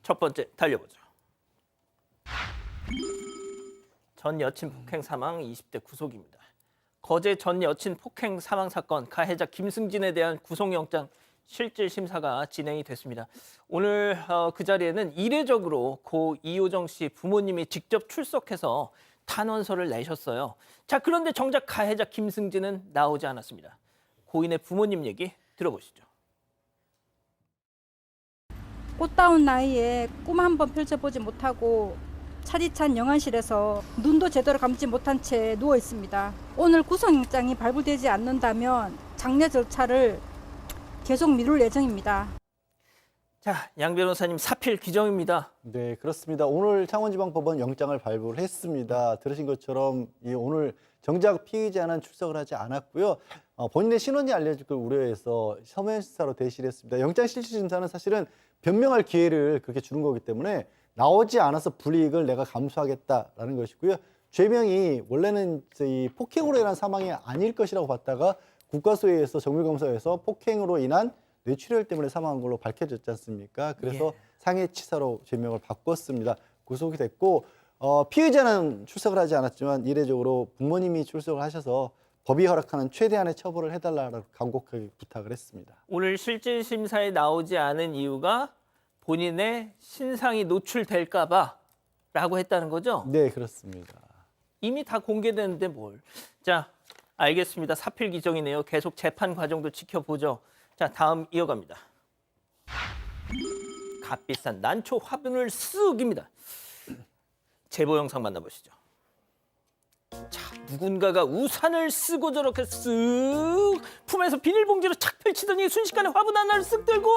첫 번째 달려보죠. 전 여친 폭행 사망 20대 구속입니다. 거제 전 여친 폭행 사망 사건 가해자 김승진에 대한 구속영장 실질 심사가 진행이 됐습니다. 오늘 그 자리에는 이례적으로 고 이효정 씨 부모님이 직접 출석해서 탄원서를 내셨어요. 자, 그런데 정작 가해자 김승진은 나오지 않았습니다. 고인의 부모님 얘기 들어보시죠. 꽃다운 나이에 꿈 한 번 펼쳐보지 못하고 차디찬 영안실에서 눈도 제대로 감지 못한 채 누워 있습니다. 오늘 구속영장이 발부되지 않는다면 장례 절차를 계속 미룰 예정입니다. 자, 양 변호사님 사필 규정입니다. 네, 그렇습니다. 오늘 창원지방법원 영장을 발부를 했습니다. 들으신 것처럼 오늘 정작 피의자는 출석을 하지 않았고요. 본인의 신원이 알려질 걸 우려해서 서면 심사로 대시를 했습니다. 영장 실질 심사는 사실은 변명할 기회를 그렇게 주는 거기 때문에 나오지 않아서 불이익을 내가 감수하겠다라는 것이고요. 죄명이 원래는 이 폭행으로 인한 사망이 아닐 것이라고 봤다가 국가수회에서 정밀검사에서 폭행으로 인한 뇌출혈 때문에 사망한 걸로 밝혀졌지 않습니까? 그래서 상해치사로 죄명을 바꿨습니다. 구속이 됐고 피의자는 출석을 하지 않았지만 이례적으로 부모님이 출석을 하셔서 법이 허락하는 최대한의 처벌을 해달라고 간곡하게 부탁을 했습니다. 오늘 실질 심사에 나오지 않은 이유가 본인의 신상이 노출될까 봐라고 했다는 거죠? 네, 그렇습니다. 이미 다 공개됐는데 뭘. 자, 알겠습니다. 사필 규정이네요. 계속 재판 과정도 지켜보죠. 자, 다음 이어갑니다. 값비싼 난초 화분을 쓱입니다. 제보 영상 만나보시죠. 자, 누군가가 우산을 쓰고 저렇게 쓱 품에서 비닐봉지로 착 펼치더니 순식간에 화분 하나를 쓱 들고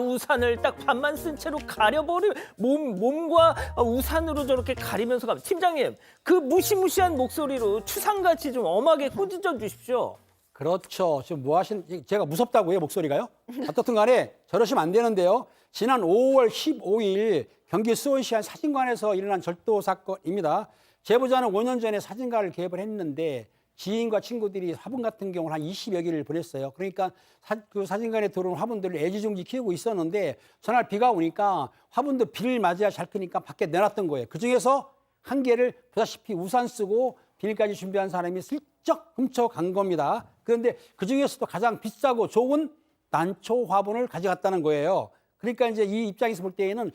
우산을 딱 반만 쓴 채로 가려버리 몸과 우산으로 저렇게 가리면서 갑니다. 팀장님, 그 무시무시한 목소리로 추상같이 좀 엄하게 꾸짖어 주십시오. 그렇죠. 지금 뭐 제가 무섭다고요, 목소리가요? 어떻든 간에 저러시면 안 되는데요. 지난 5월 15일 경기 수원시 한 사진관에서 일어난 절도 사건입니다. 제보자는 5년 전에 사진가를 개업을 했는데 지인과 친구들이 화분 같은 경우를 한 20여 개를 보냈어요. 그러니까 그 사진관에 들어온 화분들을 애지중지 키우고 있었는데 전날 비가 오니까 화분도 비를 맞아야 잘 크니까 밖에 내놨던 거예요. 그중에서 한 개를 보다시피 우산 쓰고 비닐까지 준비한 사람이 슬쩍 훔쳐간 겁니다. 그런데 그중에서도 가장 비싸고 좋은 난초 화분을 가져갔다는 거예요. 그러니까 이제 이 입장에서 볼 때에는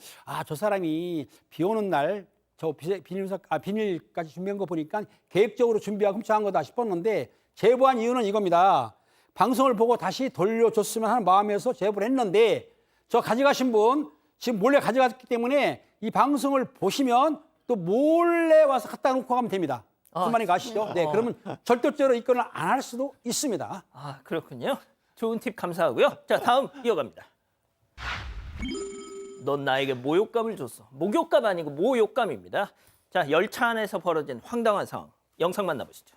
저 사람이 비 오는 날 저 비닐까지 준비한 거 보니까 계획적으로 준비하고 훔쳐간 거다 싶었는데 제보한 이유는 이겁니다. 방송을 보고 다시 돌려줬으면 하는 마음에서 제보를 했는데 저 가져가신 분 지금 몰래 가져갔기 때문에 이 방송을 보시면 또 몰래 와서 갖다 놓고 가면 됩니다. 무슨 말인가 아시죠? 네, 그러면 절대적으로 입건을 안 할 수도 있습니다. 그렇군요. 좋은 팁 감사하고요. 자, 다음 이어갑니다. 넌 나에게 모욕감을 줬어. 목욕감 아니고 모욕감입니다. 자, 열차 안에서 벌어진 황당한 상황. 영상 만나보시죠.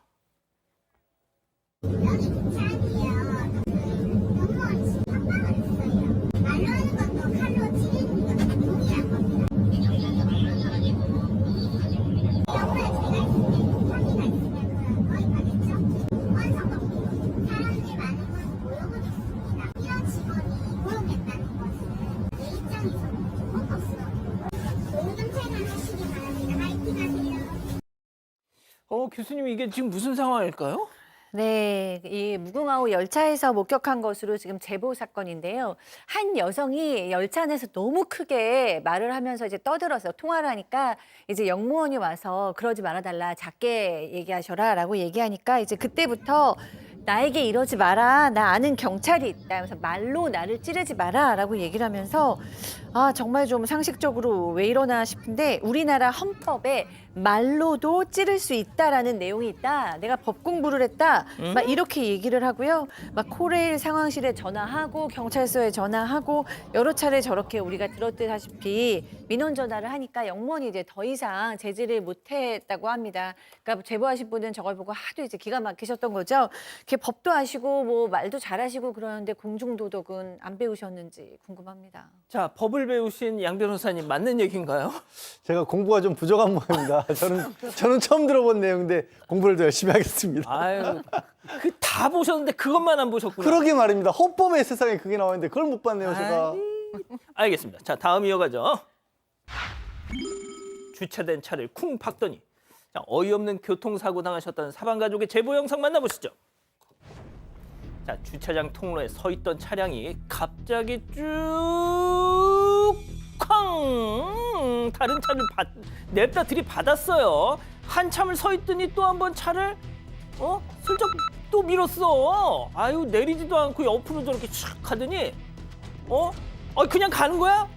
교수님, 이게 지금 무슨 상황일까요? 네, 이 무궁화호 열차에서 목격한 것으로 지금 제보 사건인데요. 한 여성이 열차 안에서 너무 크게 말을 하면서 이제 떠들어서 통화를 하니까 이제 영무원이 와서 그러지 말아달라, 작게 얘기하셔라라고 얘기하니까 이제 그때부터 나에게 이러지 마라, 나 아는 경찰이 있다 하면서 말로 나를 찌르지 마라라고 얘기를 하면서 정말 좀 상식적으로 왜 이러나 싶은데 우리나라 헌법에 말로도 찌를 수 있다라는 내용이 있다. 내가 법 공부를 했다. 막 이렇게 얘기를 하고요. 막 코레일 상황실에 전화하고 경찰서에 전화하고 여러 차례 저렇게 우리가 들었다시피 민원 전화를 하니까 영무원이 이제 더 이상 제지를 못했다고 합니다. 그러니까 제보하신 분은 저걸 보고 하도 이제 기가 막히셨던 거죠. 이렇게 법도 아시고 뭐 말도 잘하시고 그러는데 공중도덕은 안 배우셨는지 궁금합니다. 자, 법을 배우신 양 변호사님 맞는 얘기인가요? 제가 공부가 좀 부족한 모양입니다. 저는 처음 들어본 내용인데 공부를 더 열심히 하겠습니다. 다 보셨는데 그것만 안 보셨구나. 그러게 말입니다. 헌법에 세상에 그게 나와 있는데 그걸 못 봤네요, 제가. 알겠습니다. 자, 다음 이어가죠. 주차된 차를 쿵 박더니 자, 어이없는 교통사고 당하셨다는 사방 가족의 제보 영상 만나보시죠. 자, 주차장 통로에 서 있던 차량이 갑자기 쭉 쾅! 다른 차를 냅다 들이받았어요. 한참을 서 있더니 또 한 번 차를 슬쩍 또 밀었어. 아유, 내리지도 않고 옆으로 저렇게 촥 가더니 그냥 가는 거야?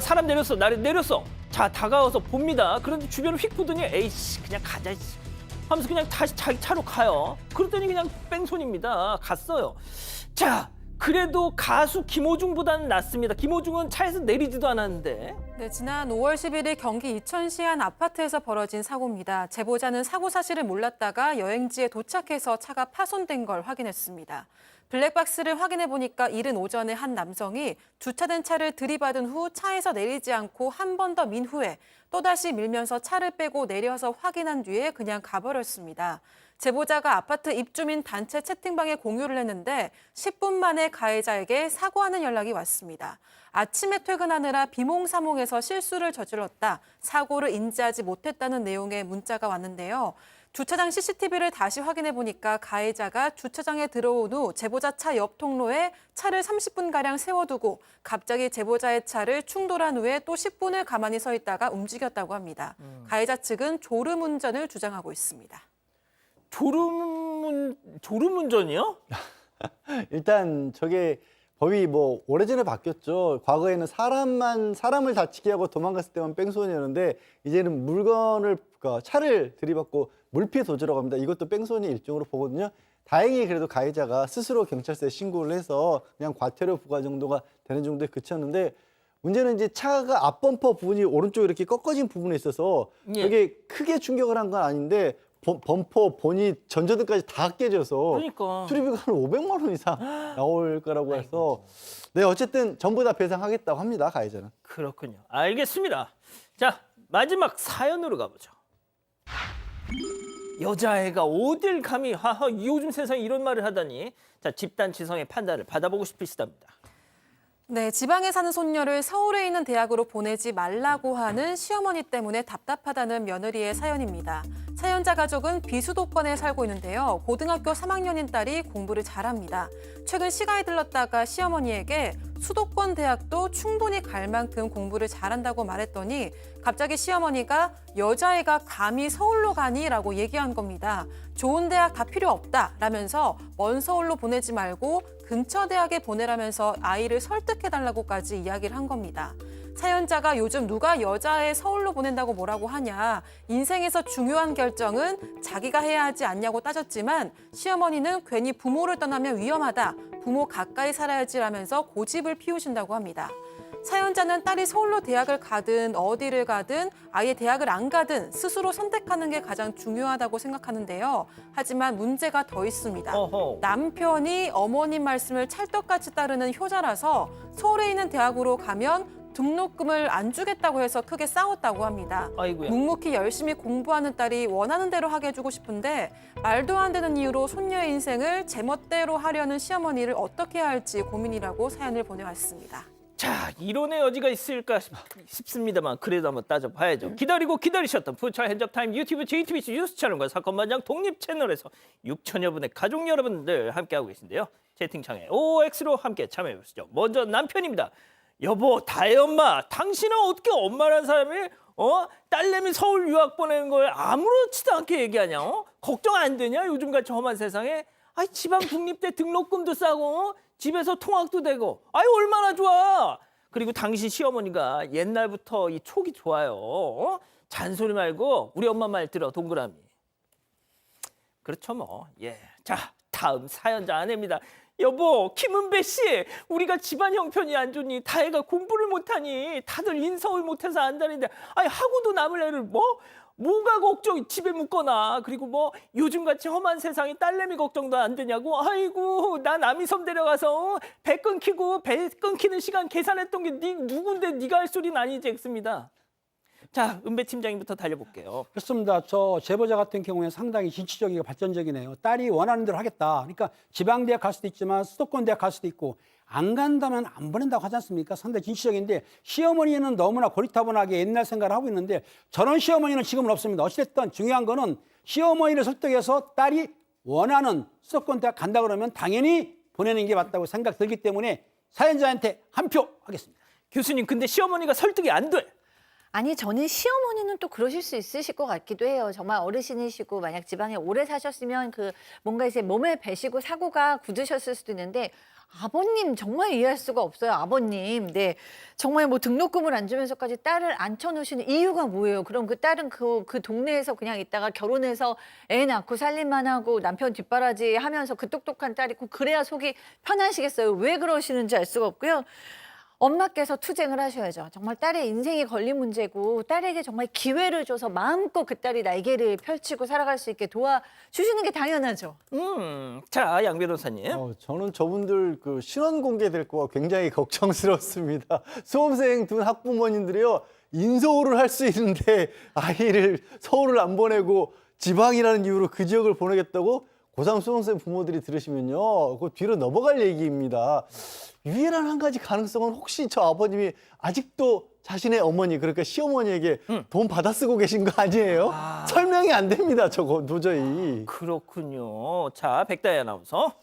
사람 내렸어. 내렸어. 자, 다가와서 봅니다. 그런데 주변을 휙 보더니 에이씨, 그냥 가자 하면서 그냥 다시 자기 차로 가요. 그랬더니 그냥 뺑소니입니다. 갔어요. 자, 그래도 가수 김호중보다는 낫습니다. 김호중은 차에서 내리지도 않았는데. 네, 지난 5월 11일 경기 이천시 한 아파트에서 벌어진 사고입니다. 제보자는 사고 사실을 몰랐다가 여행지에 도착해서 차가 파손된 걸 확인했습니다. 블랙박스를 확인해 보니까 이른 오전에 한 남성이 주차된 차를 들이받은 후 차에서 내리지 않고 한 번 더 민 후에 또다시 밀면서 차를 빼고 내려서 확인한 뒤에 그냥 가버렸습니다. 제보자가 아파트 입주민 단체 채팅방에 공유를 했는데 10분 만에 가해자에게 사과하는 연락이 왔습니다. 아침에 퇴근하느라 비몽사몽해서 실수를 저질렀다. 사고를 인지하지 못했다는 내용의 문자가 왔는데요. 주차장 CCTV를 다시 확인해 보니까 가해자가 주차장에 들어온 후 제보자 차 옆 통로에 차를 30분가량 세워두고 갑자기 제보자의 차를 충돌한 후에 또 10분을 가만히 서 있다가 움직였다고 합니다. 가해자 측은 졸음운전을 주장하고 있습니다. 졸음운전이요? 일단 저게 법이 뭐 오래전에 바뀌었죠. 과거에는 사람을 다치게 하고 도망갔을 때만 뺑소니였는데 이제는 그러니까 차를 들이받고 물피해 도주라고 합니다. 이것도 뺑소니 일종으로 보거든요. 다행히 그래도 가해자가 스스로 경찰서에 신고를 해서 그냥 과태료 부과 정도가 되는 정도에 그쳤는데 문제는 이제 차가 앞범퍼 부분이 오른쪽에 이렇게 꺾어진 부분에 있어서 예. 이게 크게 충격을 한 건 아닌데 범퍼 본이 전조등까지 다 깨져서 그러니까. 수리비가 한 500만 원 이상 나올 거라고 해서 네, 어쨌든 전부 다 배상하겠다고 합니다, 가해자는. 그렇군요. 알겠습니다. 자, 마지막 사연으로 가보죠. 여자애가 어딜 감히 요즘 세상에 이런 말을 하다니. 자, 집단 지성의 판단을 받아보고 싶으시답니다. 네, 지방에 사는 손녀를 서울에 있는 대학으로 보내지 말라고 하는 시어머니 때문에 답답하다는 며느리의 사연입니다. 사연자 가족은 비수도권에 살고 있는데요. 고등학교 3학년인 딸이 공부를 잘합니다. 최근 시가에 들렀다가 시어머니에게 수도권 대학도 충분히 갈 만큼 공부를 잘한다고 말했더니 갑자기 시어머니가 여자애가 감히 서울로 가니? 라고 얘기한 겁니다. 좋은 대학 다 필요 없다 라면서 먼 서울로 보내지 말고 근처 대학에 보내라면서 아이를 설득해달라고까지 이야기를 한 겁니다. 사연자가 요즘 누가 여자애 서울로 보낸다고 뭐라고 하냐, 인생에서 중요한 결정은 자기가 해야 하지 않냐고 따졌지만 시어머니는 괜히 부모를 떠나면 위험하다, 부모 가까이 살아야지라면서 고집을 피우신다고 합니다. 사연자는 딸이 서울로 대학을 가든 어디를 가든 아예 대학을 안 가든 스스로 선택하는 게 가장 중요하다고 생각하는데요. 하지만 문제가 더 있습니다. 어허. 남편이 어머님 말씀을 찰떡같이 따르는 효자라서 서울에 있는 대학으로 가면 등록금을 안 주겠다고 해서 크게 싸웠다고 합니다. 아이고야. 묵묵히 열심히 공부하는 딸이 원하는 대로 하게 해주고 싶은데 말도 안 되는 이유로 손녀의 인생을 제멋대로 하려는 시어머니를 어떻게 해야 할지 고민이라고 사연을 보내왔습니다. 자, 이론의 여지가 있을까 싶습니다만 그래도 한번 따져봐야죠. 기다리고 기다리셨던 푸처 핸적타임 유튜브 JTBC 뉴스 채널과 사건반장 독립 채널에서 6천여 분의 가족 여러분들 함께하고 계신데요. 채팅창에 OX로 함께 참여해보시죠. 먼저 남편입니다. 여보, 다혜 엄마, 당신은 어떻게 엄마라는 사람이 딸내미 서울 유학 보내는 걸 아무렇지도 않게 얘기하냐? 걱정 안 되냐? 요즘같이 험한 세상에. 지방 국립대 등록금도 싸고 집에서 통학도 되고 얼마나 좋아. 그리고 당신 시어머니가 옛날부터 이 촉이 좋아요. 잔소리 말고 우리 엄마 말 들어, 동그라미. 그렇죠 뭐. 예. 자, 다음 사연자 아내입니다. 여보, 김은배 씨, 우리가 집안 형편이 안 좋니? 다혜가 공부를 못하니? 다들 인서울 못해서 안다는데 하고도 남을 애를 뭐가 걱정, 집에 묵거나. 그리고 요즘같이 험한 세상에 딸내미 걱정도 안 되냐고. 아이고, 나 남이섬 데려가서 배 끊기는 시간 계산했던 게 누군데 네가 할 소리는 아니지, 엑습니다. 자, 은배 팀장님부터 달려볼게요. 그렇습니다. 저 제보자 같은 경우에 상당히 진취적이고 발전적이네요. 딸이 원하는 대로 하겠다. 그러니까 지방대학 갈 수도 있지만 수도권 대학 갈 수도 있고 안 간다면 안 보낸다고 하지 않습니까? 상당히 진취적인데 시어머니는 너무나 고리타분하게 옛날 생각을 하고 있는데 저런 시어머니는 지금은 없습니다. 어찌됐든 중요한 거는 시어머니를 설득해서 딸이 원하는 수도권 대학 간다 그러면 당연히 보내는 게 맞다고 생각 들기 때문에 사연자한테 한 표 하겠습니다. 교수님, 근데 시어머니가 설득이 안 돼. 아니 저는 시어머니는 또 그러실 수 있으실 것 같기도 해요. 정말 어르신이시고 만약 지방에 오래 사셨으면 그 뭔가 이제 몸을 베시고 사고가 굳으셨을 수도 있는데 아버님 정말 이해할 수가 없어요. 아버님, 네 정말 뭐 등록금을 안 주면서까지 딸을 앉혀놓으시는 이유가 뭐예요? 그럼 그 딸은 그 동네에서 그냥 있다가 결혼해서 애 낳고 살림만 하고 남편 뒷바라지 하면서 그 똑똑한 딸 있고 그래야 속이 편하시겠어요? 왜 그러시는지 알 수가 없고요. 엄마께서 투쟁을 하셔야죠. 정말 딸의 인생이 걸린 문제고 딸에게 정말 기회를 줘서 마음껏 그 딸이 날개를 펼치고 살아갈 수 있게 도와주시는 게 당연하죠. 자, 양 변호사님. 저는 저분들 그 신원 공개될 거가 굉장히 걱정스럽습니다. 수험생 둔 학부모님들이요, 인서울을 할 수 있는데 아이를 서울을 안 보내고 지방이라는 이유로 그 지역을 보내겠다고 고3 수험생 부모들이 들으시면요, 그거 뒤로 넘어갈 얘기입니다. 유일한 한 가지 가능성은 혹시 저 아버님이 아직도 자신의 어머니, 그러니까 시어머니에게 돈 받아 쓰고 계신 거 아니에요? 설명이 안 됩니다, 저거 도저히. 그렇군요. 자, 백다희 아나운서.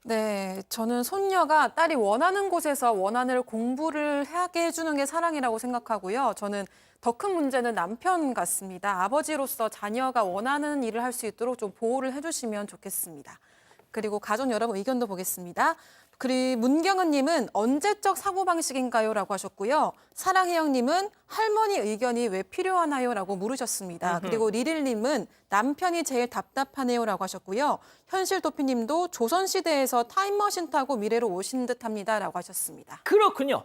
네, 저는 손녀가 딸이 원하는 곳에서 원하는 공부를 하게 해주는 게 사랑이라고 생각하고요. 저는 더 큰 문제는 남편 같습니다. 아버지로서 자녀가 원하는 일을 할 수 있도록 좀 보호를 해주시면 좋겠습니다. 그리고 가족 여러분 의견도 보겠습니다. 그리고 문경은님은 언제적 사고방식인가요? 라고 하셨고요. 사랑혜영님은 할머니 의견이 왜 필요하나요? 라고 물으셨습니다. 그리고 리릴님은 남편이 제일 답답하네요. 라고 하셨고요. 현실도피님도 조선시대에서 타임머신 타고 미래로 오신 듯합니다. 라고 하셨습니다. 그렇군요.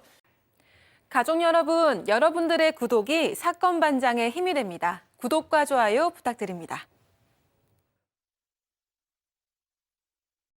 가족 여러분, 여러분들의 구독이 사건 반장의 힘이 됩니다. 구독과 좋아요 부탁드립니다.